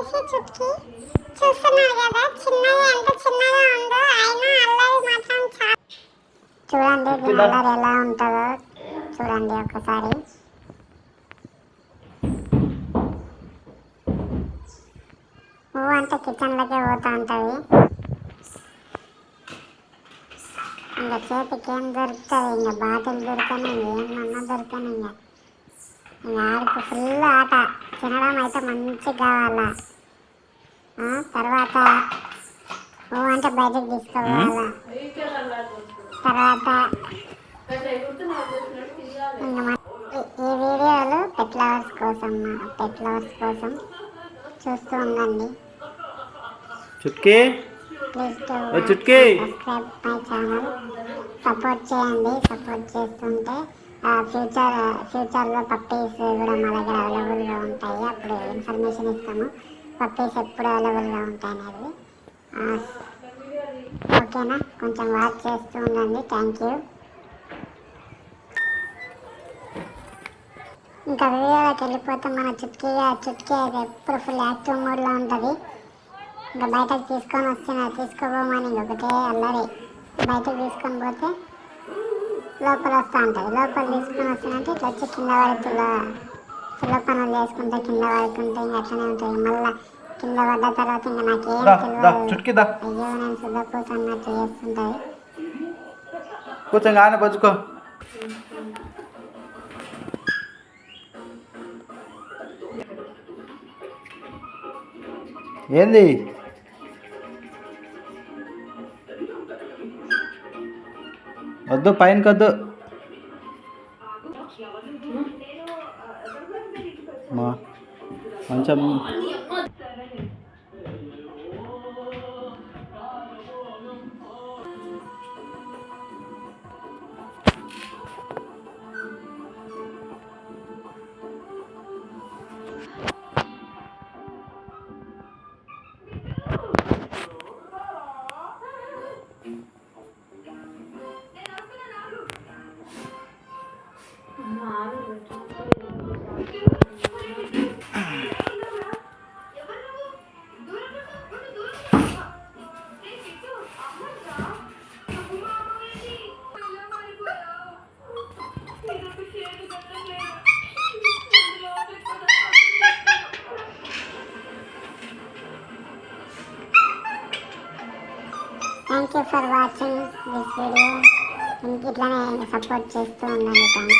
వచ్చేసి చుట్కి చూస్తున్నారు కదా, చిన్నగా ఎంత చిన్నగా ఉందో అయినా అల్లరి మాత్రం చాలా. చూడండి దీని అల్లరి ఎలా ఉంటుందో చూడండి ఒకసారి. పువ్వు అంటే కిచెన్లోకే పోతూ ఉంటుంది. ఇంకా చేతికి ఏం దొరుకుతుంది, ఇంకా బాటిల్ దొరకని, ఏమన్నా దొరకని, ఇంకా ఆడికి ఫుల్ ఆట. తినడం అయితే మంచిగా కావాలా. తర్వాత పువ్వు అంటే బయటకు తీసుకోవాలా. తర్వాత ఈ వీడియోలు పెట్ లవర్స్ కోసం చూస్తూ ఉండండి. Please subscribe my channel. Support చేయండి. సపోర్ట్ చేస్తుంటే ఫ్యూచర్లో పప్పీస్ కూడా మా దగ్గర అవైలబుల్గా ఉంటాయి. అప్పుడు ఇన్ఫర్మేషన్ ఇస్తాము పప్పీస్ ఎప్పుడు అవైలబుల్గా ఉంటాయి అనేది. ఓకేనా, కొంచెం వాచ్ చేస్తూ ఉండండి. Thank you. ఇంకా వీడియోలోకి వెళ్ళిపోతే మన చుట్కీ అయితే ఎప్పుడు ఫుల్ యాక్టివ్ మోడ్లో ఉంటుంది. ఇంకా బయటకు తీసుకోబోమని ఒకటే అల్లరి. బయటకు తీసుకొని పోతే లోపల వస్తూ ఉంటుంది. లోపల తీసుకొని వస్తానంటే ఇట్లా వచ్చి కింద పడుతుందా, చిల్ల పనులు చేసుకుంటే కింద పడుకుంటే ఇంకా అట్లనే ఉంటుంది. మళ్ళీ కింద పడ్డ తర్వాత ఇంకా నాకేం తెలియదు. అయ్యో నేను శుద్ధపూస అన్నట్టు చేస్తుంటుంది. కూర్చొని బజ్జుకో. ఏంది వద్దు, పైనకి వద్దు. కొంచెం thank you for watching this video. ఇట్లానే సపోర్ట్ చేస్తూ ఉండండి. Thank you.